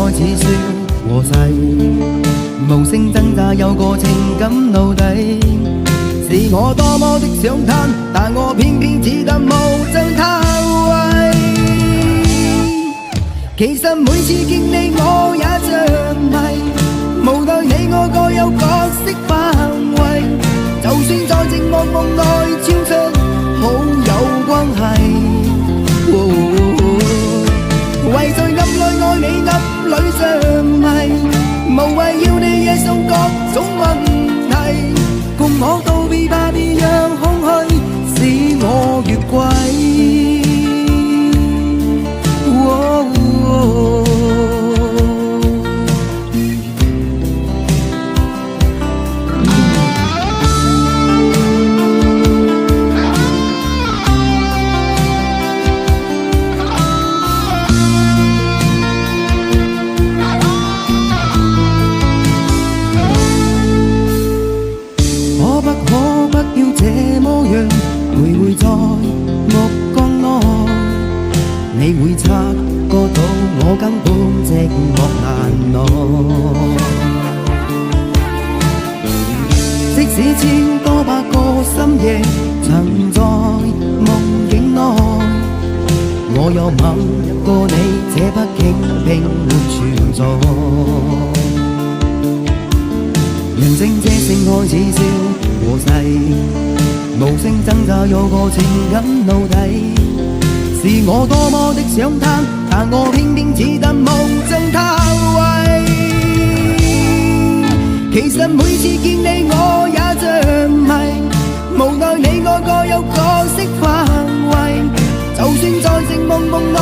愛似笑和誓，無聲掙扎有個情感奴隸，是我多麼的想貪，但我偏偏只得無盡貪位。其實每次見你我也像迷，無奈你我各有角色範圍，就算在寂寞夢內超出好友關係。為在暗裏愛你暗裏像迷，無謂要你惹上各種問題，共我道別吧，別讓空虛使我越軌。徘徊在目光內，你會察覺到我根本寂寞難耐。即使千多百個深夜曾在夢境內，我有吻過你，這畢竟並沒存在。人生這性愛似笑和誓，無聲掙扎有個情感奴隸，是我多麼的想貪，但我偏偏只得無盡貪位。其實每次見你我也像迷，無奈你我各有角色範圍，就算在寂寞夢內